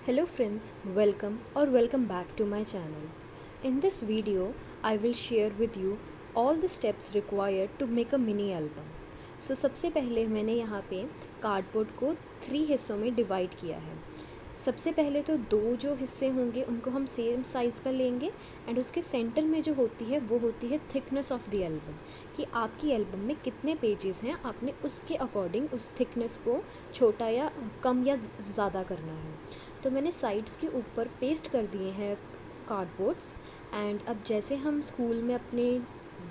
Hello friends, welcome back to my channel. In this video, I will share with you all the steps required to make a mini album. सबसे पहले मैंने यहाँ पे cardboard को 3 हिस्सों में divide किया है। सबसे पहले तो 2 जो हिस्से होंगे उनको हम सेम साइज़ का लेंगे एंड उसके सेंटर में जो होती है वो होती है थिकनेस ऑफ द एल्बम, कि आपकी एल्बम में कितने पेजेस हैं, आपने उसके अकॉर्डिंग उस थिकनेस को छोटा या कम या ज़्यादा करना है। तो मैंने साइड्स के ऊपर पेस्ट कर दिए हैं कार्डबोर्ड्स। एंड अब जैसे हम स्कूल में अपने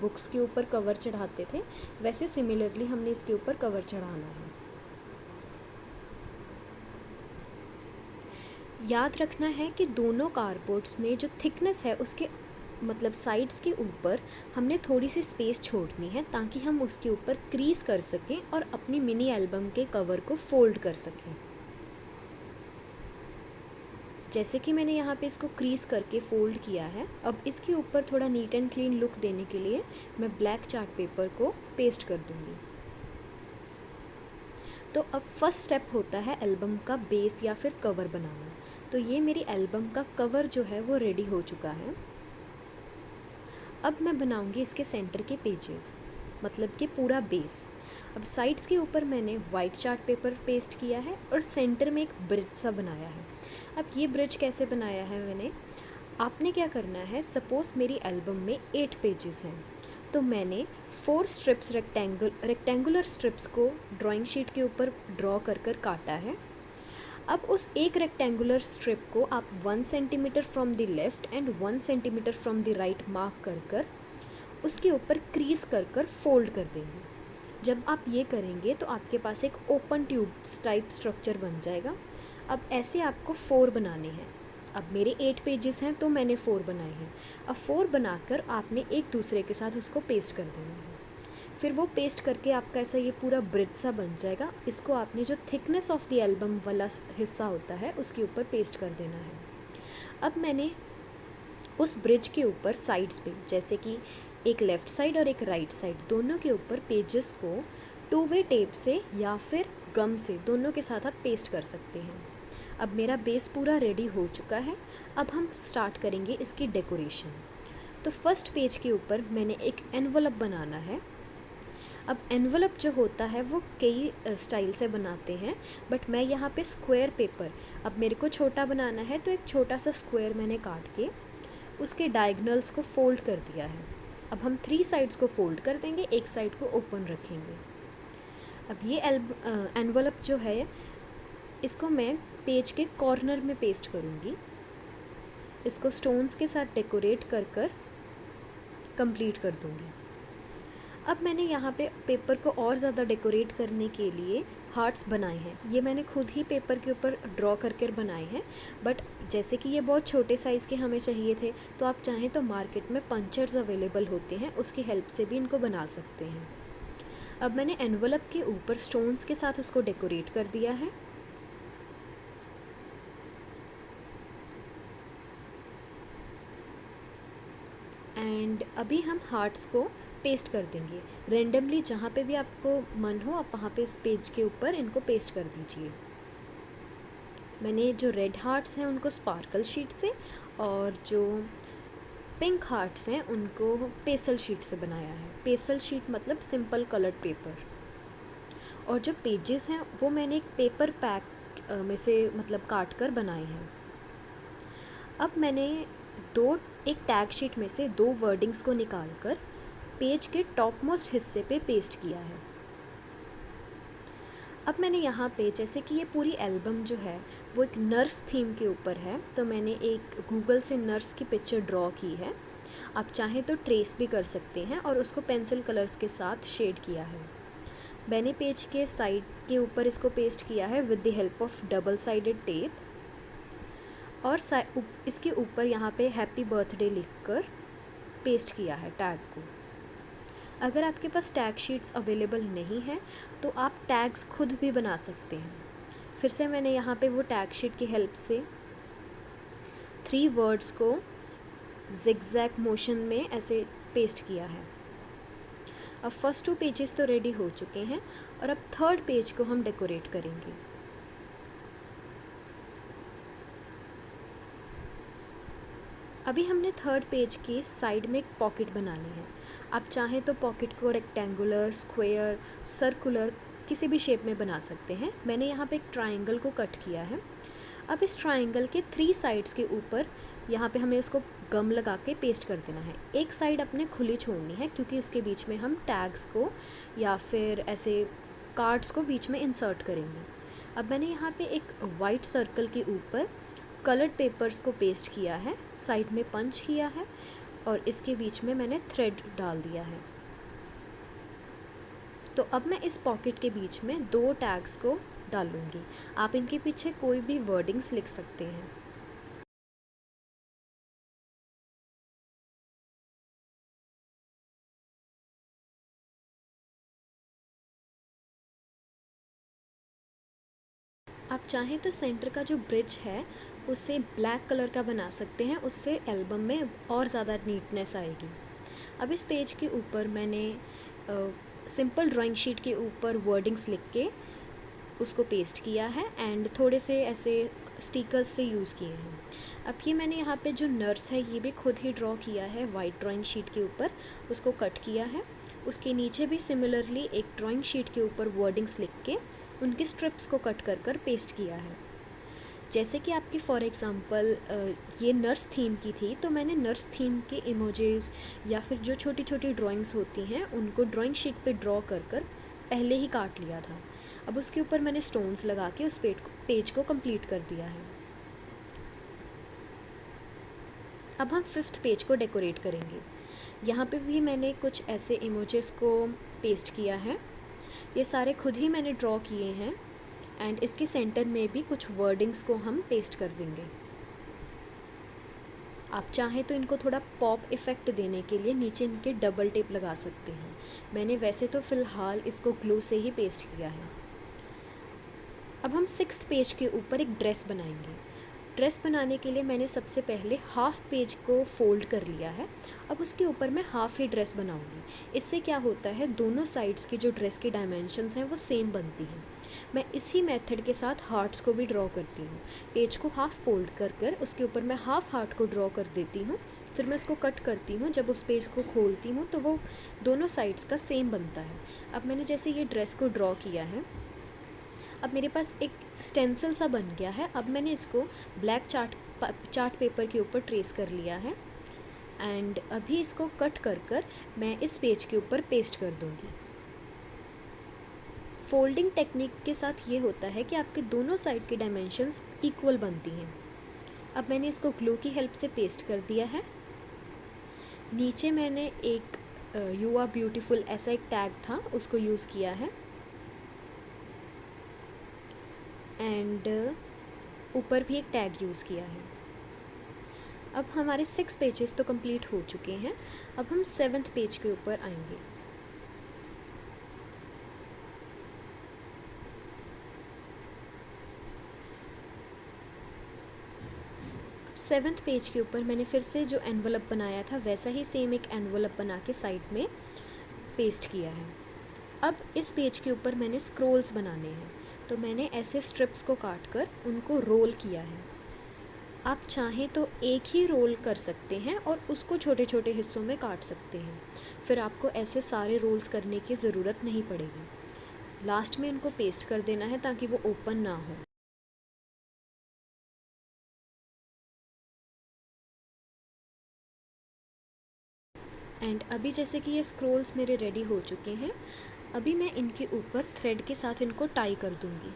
बुक्स के ऊपर कवर चढ़ाते थे, वैसे सिमिलरली हमने इसके ऊपर कवर चढ़ाना है। याद रखना है कि दोनों कार्डबोर्ड्स में जो थिकनेस है उसके मतलब साइड्स के ऊपर हमने थोड़ी सी स्पेस छोड़नी है, ताकि हम उसके ऊपर क्रीज कर सकें और अपनी मिनी एल्बम के कवर को फोल्ड कर सकें। जैसे कि मैंने यहाँ पे इसको क्रीज करके फोल्ड किया है। अब इसके ऊपर थोड़ा नीट एंड क्लीन लुक देने के लिए मैं ब्लैक चार्ट पेपर को पेस्ट कर दूँगी। तो अब फर्स्ट स्टेप होता है एल्बम का बेस या फिर कवर बनाना। तो ये मेरी एल्बम का कवर जो है वो रेडी हो चुका है। अब मैं बनाऊँगी इसके सेंटर के पेजेस, मतलब कि पूरा बेस। अब साइड्स के ऊपर मैंने वाइट चार्ट पेपर पेस्ट किया है और सेंटर में एक ब्रिज सा बनाया है। अब ये ब्रिज कैसे बनाया है आपने क्या करना है, सपोज़ मेरी एल्बम में 8 पेजेस हैं, तो मैंने 4 स्ट्रिप्स रेक्टेंगुलर स्ट्रिप्स को ड्राइंग शीट के ऊपर ड्रॉ कर काटा है। अब उस एक रेक्टेंगुलर स्ट्रिप को आप 1 centimetre from the left and 1 centimetre from the right mark कर उसके ऊपर क्रीज कर फोल्ड कर देंगे। जब आप ये करेंगे तो आपके पास एक ओपन ट्यूब टाइप स्ट्रक्चर बन जाएगा। अब ऐसे आपको 4 बनाने हैं। अब मेरे 8 पेजेस हैं तो मैंने 4 बनाए हैं। अब 4 बनाकर आपने एक दूसरे के साथ उसको पेस्ट कर देना है। फिर वो पेस्ट करके आपका ऐसा ये पूरा ब्रिज सा बन जाएगा। इसको आपने जो थिकनेस ऑफ द एल्बम वाला हिस्सा होता है उसके ऊपर पेस्ट कर देना है। अब मैंने उस ब्रिज के ऊपर साइड्स पे, जैसे कि एक लेफ़्ट साइड और एक राइट साइड, दोनों के ऊपर पेजेस को 2 वे टेप से या फिर गम से, दोनों के साथ आप पेस्ट कर सकते हैं। अब मेरा बेस पूरा रेडी हो चुका है। अब हम स्टार्ट करेंगे इसकी डेकोरेशन। तो फर्स्ट पेज के ऊपर मैंने एक एनवलप बनाना है। अब एनवलप जो होता है वो कई स्टाइल से बनाते हैं, बट मैं यहाँ पे स्क्वायर पेपर, अब मेरे को छोटा बनाना है तो एक छोटा सा स्क्वायर मैंने काट के उसके डायगनल्स को फोल्ड कर दिया है। अब हम 3 साइड्स को फोल्ड कर देंगे, एक साइड को ओपन रखेंगे। अब ये एनवलप जो है इसको मैं पेज के कॉर्नर में पेस्ट करूँगी। इसको स्टोन्स के साथ डेकोरेट कर कंप्लीट कर दूँगी। अब मैंने यहाँ पे पेपर को और ज़्यादा डेकोरेट करने के लिए हार्ट्स बनाए हैं। ये मैंने खुद ही पेपर के ऊपर ड्रॉ कर बनाए हैं, बट जैसे कि ये बहुत छोटे साइज़ के हमें चाहिए थे, तो आप चाहें तो मार्केट में पंचर्स अवेलेबल होते हैं, उसकी हेल्प से भी इनको बना सकते हैं। अब मैंने एनवलप के ऊपर स्टोन्स के साथ उसको डेकोरेट कर दिया है। एंड अभी हम हार्ट्स को पेस्ट कर देंगे रेंडमली। जहाँ पे भी आपको मन हो आप वहाँ पे इस पेज के ऊपर इनको पेस्ट कर दीजिए। मैंने जो रेड हार्ट्स हैं उनको स्पार्कल शीट से, और जो पिंक हार्ट्स हैं उनको पेसल शीट से बनाया है। पेसल शीट मतलब सिंपल कलर्ड पेपर। और जो पेजेस हैं वो मैंने एक पेपर पैक में से मतलब काट कर बनाए हैं। अब मैंने एक टैग शीट में से 2 वर्डिंग्स को निकालकर पेज के टॉप मोस्ट हिस्से पे पेस्ट किया है। अब मैंने यहाँ पे, जैसे कि ये पूरी एल्बम जो है वो एक नर्स थीम के ऊपर है, तो मैंने एक गूगल से नर्स की पिक्चर ड्रॉ की है। आप चाहें तो ट्रेस भी कर सकते हैं और उसको पेंसिल कलर्स के साथ शेड किया है। मैंने पेज के साइड के ऊपर इसको पेस्ट किया है with the help of double sided tape, और इसके ऊपर यहाँ पे हैप्पी बर्थडे लिखकर पेस्ट किया है टैग को। अगर आपके पास टैग शीट्स अवेलेबल नहीं है तो आप टैग्स खुद भी बना सकते हैं। फिर से मैंने यहाँ पे वो टैग शीट की हेल्प से 3 वर्ड्स को जिगजैग मोशन में ऐसे पेस्ट किया है। अब फर्स्ट 2 पेजेस तो रेडी हो चुके हैं और अब थर्ड पेज को हम डेकोरेट करेंगे। अभी हमने थर्ड पेज की साइड में एक पॉकेट बनानी है। आप चाहें तो पॉकेट को रेक्टेंगुलर, स्क्वायर, सर्कुलर किसी भी शेप में बना सकते हैं। मैंने यहाँ पे एक ट्रायंगल को कट किया है। अब इस ट्रायंगल के 3 साइड्स के ऊपर यहाँ पे हमें उसको गम लगा के पेस्ट कर देना है। एक साइड अपने खुली छोड़नी है क्योंकि उसके बीच में हम टैग्स को या फिर ऐसे कार्ड्स को बीच में इंसर्ट करेंगे। अब मैंने यहाँ पे एक वाइट सर्कल के ऊपर कलर्ड पेपर्स को पेस्ट किया है, साइड में पंच किया है और इसके बीच में मैंने थ्रेड डाल दिया है। तो अब मैं इस पॉकेट के बीच में 2 टैग्स को डालूंगी। आप इनके पीछे कोई भी वर्डिंग्स लिख सकते हैं। आप चाहें तो सेंटर का जो ब्रिज है उसे ब्लैक कलर का बना सकते हैं, उससे एल्बम में और ज़्यादा नीटनेस आएगी। अब इस पेज के ऊपर मैंने सिंपल ड्राइंग शीट के ऊपर वर्डिंग्स लिख के उसको पेस्ट किया है एंड थोड़े से ऐसे स्टिकर्स से यूज़ किए हैं। अब ये मैंने यहाँ पे जो नर्स है ये भी खुद ही ड्रॉ किया है वाइट ड्राइंग शीट के ऊपर, उसको कट किया है। उसके नीचे भी सिमिलरली एक ड्राइंग शीट के ऊपर वर्डिंग्स लिख के उनकी स्ट्रिप्स को कट कर कर पेस्ट किया है। जैसे कि आपकी फॉर एग्ज़ाम्पल ये नर्स थीम की थी, तो मैंने नर्स थीम के इमोजेस या फिर जो छोटी छोटी ड्राइंग्स होती हैं उनको ड्राइंग शीट पे ड्रॉ कर कर पहले ही काट लिया था। अब उसके ऊपर मैंने स्टोन्स लगा के उस पेज को कंप्लीट कर दिया है। अब हम 5th पेज को डेकोरेट करेंगे। यहाँ पे भी मैंने कुछ ऐसे इमोजेस को पेस्ट किया है। ये सारे खुद ही मैंने ड्रॉ किए हैं एंड इसके सेंटर में भी कुछ वर्डिंग्स को हम पेस्ट कर देंगे। आप चाहें तो इनको थोड़ा पॉप इफ़ेक्ट देने के लिए नीचे इनके डबल टेप लगा सकते हैं। मैंने वैसे तो फ़िलहाल इसको ग्लू से ही पेस्ट किया है। अब हम 6th पेज के ऊपर एक ड्रेस बनाएंगे। ड्रेस बनाने के लिए मैंने सबसे पहले हाफ पेज को फोल्ड कर लिया है। अब उसके ऊपर मैं हाफ ही ड्रेस बनाऊंगी। इससे क्या होता है, दोनों साइड्स की जो ड्रेस की डायमेंशंस हैं वो सेम बनती हैं। मैं इसी मेथड के साथ हार्ट्स को भी ड्रॉ करती हूँ। पेज को हाफ फोल्ड कर कर उसके ऊपर मैं हाफ हार्ट को ड्रॉ कर देती हूँ, फिर मैं इसको कट करती हूँ। जब उस पेज को खोलती हूँ तो वो दोनों साइड्स का सेम बनता है। अब मैंने जैसे ये ड्रेस को ड्रॉ किया है, अब मेरे पास एक स्टेंसिल सा बन गया है। अब मैंने इसको ब्लैक चार्ट पेपर के ऊपर ट्रेस कर लिया है एंड अभी इसको कट कर कर मैं इस पेज के ऊपर पेस्ट कर दूंगी। फोल्डिंग टेक्निक के साथ ये होता है कि आपके दोनों साइड की डायमेंशंस इक्वल बनती हैं। अब मैंने इसको ग्लू की हेल्प से पेस्ट कर दिया है। नीचे मैंने एक यू आर ब्यूटीफुल ऐसा एक टैग था, उसको यूज़ किया है एंड ऊपर भी एक टैग यूज़ किया है। अब हमारे 6 पेजेस तो कंप्लीट हो चुके हैं। अब हम 7th पेज के ऊपर आएंगे। सेवन्थ पेज के ऊपर मैंने फिर से जो एनवलप बनाया था वैसा ही सेम एक एनवलप बना के साइड में पेस्ट किया है। अब इस पेज के ऊपर मैंने स्क्रोल्स बनाने हैं, तो मैंने ऐसे स्ट्रिप्स को काट कर उनको रोल किया है। आप चाहें तो एक ही रोल कर सकते हैं और उसको छोटे छोटे हिस्सों में काट सकते हैं, फिर आपको ऐसे सारे रोल्स करने की ज़रूरत नहीं पड़ेगी। लास्ट में इनको पेस्ट कर देना है ताकि वो ओपन ना हो। एंड अभी जैसे कि ये स्क्रोल्स मेरे रेडी हो चुके हैं, अभी मैं इनके ऊपर थ्रेड के साथ इनको टाई कर दूंगी।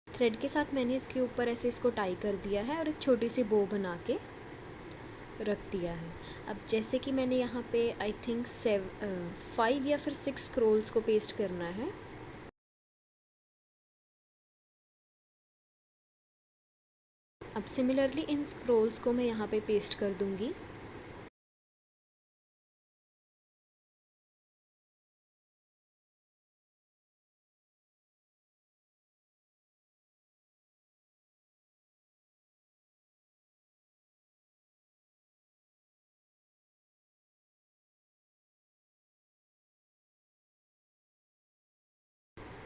थ्रेड के साथ मैंने इसके ऊपर ऐसे इसको टाई कर दिया है और एक छोटी सी बो बना के रख दिया है। अब जैसे कि मैंने यहाँ पे आई थिंक 5 या फिर 6 स्क्रोल्स को पेस्ट करना है। अब सिमिलरली इन स्क्रोल्स को मैं यहाँ पे पेस्ट कर दूँगी।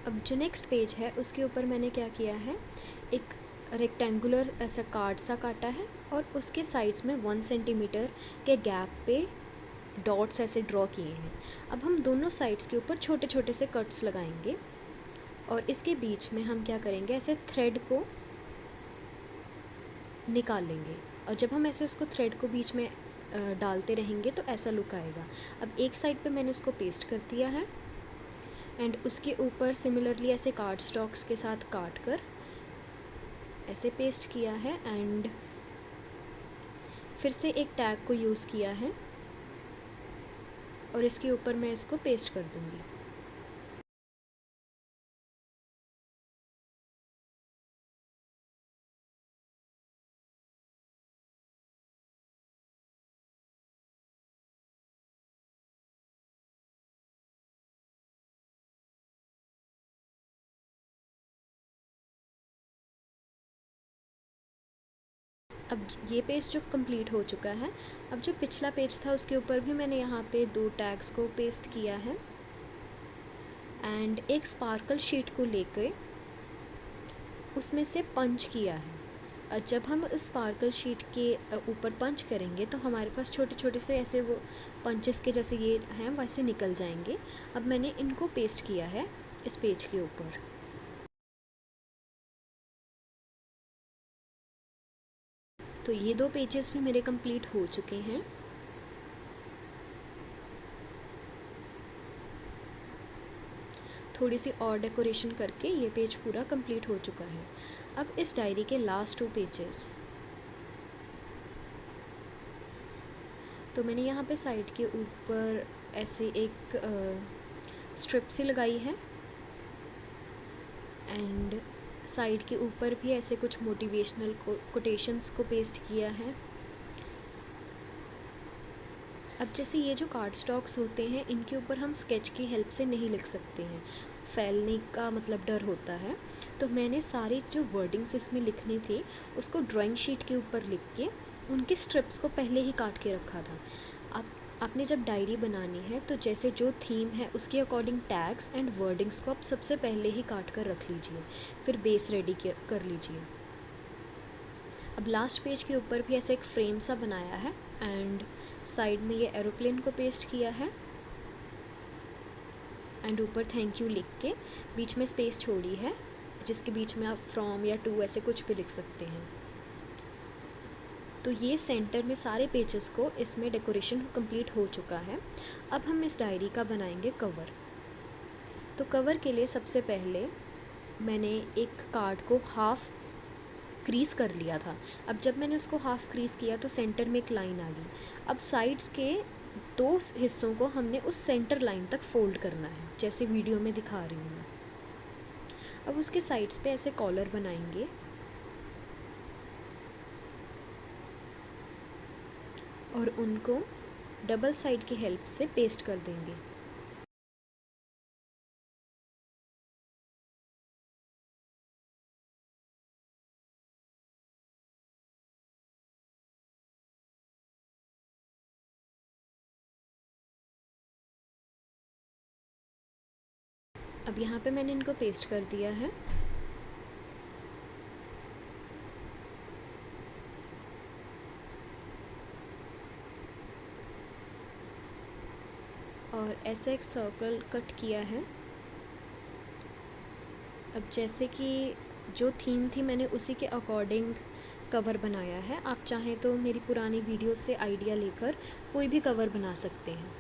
अब जो नेक्स्ट पेज है उसके ऊपर मैंने क्या किया है, एक रेक्टेंगुलर ऐसा कार्ड सा काटा है और उसके साइड्स में 1 सेंटीमीटर के गैप पे डॉट्स ऐसे ड्रॉ किए हैं। अब हम दोनों साइड्स के ऊपर छोटे छोटे से कट्स लगाएंगे और इसके बीच में हम क्या करेंगे, ऐसे थ्रेड को निकाल लेंगे और जब हम ऐसे उसको थ्रेड को बीच में डालते रहेंगे तो ऐसा लुक आएगा। अब एक साइड पे मैंने उसको पेस्ट कर दिया है एंड उसके ऊपर सिमिलरली ऐसे कार्ड स्टॉक्स के साथ काट कर ऐसे पेस्ट किया है एंड फिर से एक टैग को यूज़ किया है और इसके ऊपर मैं इसको पेस्ट कर दूँगी। अब ये पेज जो कंप्लीट हो चुका है, अब जो पिछला पेज था उसके ऊपर भी मैंने यहाँ पे 2 टैग्स को पेस्ट किया है एंड एक स्पार्कल शीट को लेके उसमें से पंच किया है। जब हम इस स्पार्कल शीट के ऊपर पंच करेंगे तो हमारे पास छोटे छोटे से ऐसे वो पंचेस के जैसे ये हैं वैसे निकल जाएंगे। अब मैंने इनको पेस्ट किया है इस पेज के ऊपर। तो ये 2 पेजेस भी मेरे कंप्लीट हो चुके हैं। थोड़ी सी और डेकोरेशन करके ये पेज पूरा कंप्लीट हो चुका है। अब इस डायरी के लास्ट 2 पेजेस, तो मैंने यहाँ पे साइड के ऊपर ऐसे एक स्ट्रिप सी लगाई है एंड साइड के ऊपर भी ऐसे कुछ मोटिवेशनल कोटेशंस को पेस्ट किया है। अब जैसे ये जो कार्ड स्टॉक्स होते हैं इनके ऊपर हम स्केच की हेल्प से नहीं लिख सकते हैं, फैलने का मतलब डर होता है। तो मैंने सारी जो वर्डिंग्स इसमें लिखनी थी उसको ड्राइंग शीट के ऊपर लिख के उनके स्ट्रिप्स को पहले ही काट के रखा था। आपने जब डायरी बनानी है तो जैसे जो थीम है उसके अकॉर्डिंग टैग्स एंड वर्डिंग्स को आप सबसे पहले ही काट कर रख लीजिए, फिर बेस रेडी कर लीजिए। अब लास्ट पेज के ऊपर भी ऐसे एक फ्रेम सा बनाया है एंड साइड में ये एरोप्लेन को पेस्ट किया है एंड ऊपर थैंक यू लिख के बीच में स्पेस छोड़ी है जिसके बीच में आप फ्रॉम या टू ऐसे कुछ भी लिख सकते हैं। तो ये सेंटर में सारे पेजेस को इसमें डेकोरेशन कंप्लीट हो चुका है। अब हम इस डायरी का बनाएंगे कवर। तो कवर के लिए सबसे पहले मैंने एक कार्ड को हाफ क्रीज कर लिया था। अब जब मैंने उसको हाफ क्रीज किया तो सेंटर में एक लाइन आ गई। अब साइड्स के 2 हिस्सों को हमने उस सेंटर लाइन तक फोल्ड करना है जैसे वीडियो में दिखा रही हूँ मैं। अब उसके साइड्स पे ऐसे कॉलर बनाएंगे और उनको डबल साइड की हेल्प से पेस्ट कर देंगे। अब यहाँ पे मैंने इनको पेस्ट कर दिया है। और ऐसा एक सर्कल कट किया है। अब जैसे कि जो थीम थी मैंने उसी के अकॉर्डिंग कवर बनाया है। आप चाहें तो मेरी पुरानी वीडियो से आइडिया लेकर कोई भी कवर बना सकते हैं।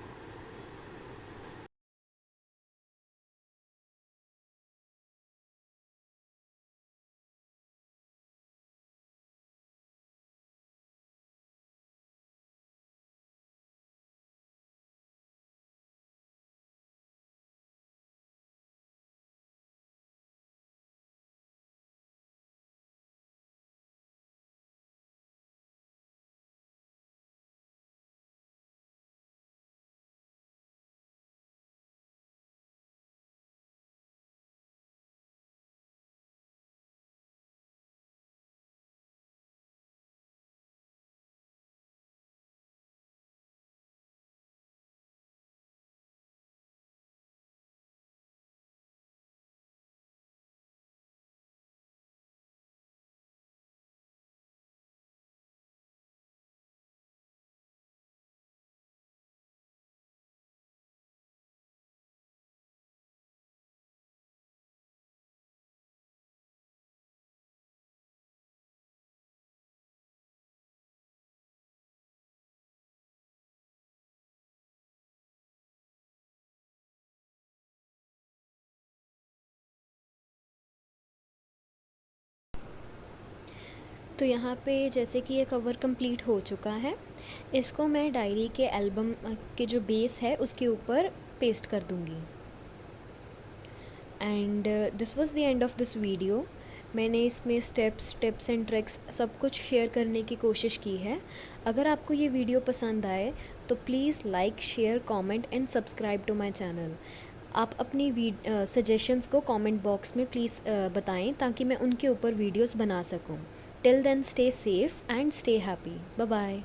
तो यहाँ पे जैसे कि ये कवर कंप्लीट हो चुका है, इसको मैं डायरी के एल्बम के जो बेस है उसके ऊपर पेस्ट कर दूँगी। And this was the end of this video. मैंने इसमें स्टेप्स, टिप्स एंड ट्रिक्स सब कुछ शेयर करने की कोशिश की है। अगर आपको ये वीडियो पसंद आए तो please like, share, comment and subscribe to my channel. आप अपनी सजेशंस को कमेंट बॉक्स में प्लीज़ बताएं ताकि मैं उनके ऊपर वीडियोस बना सकूं। Till then stay safe and stay happy. Bye bye.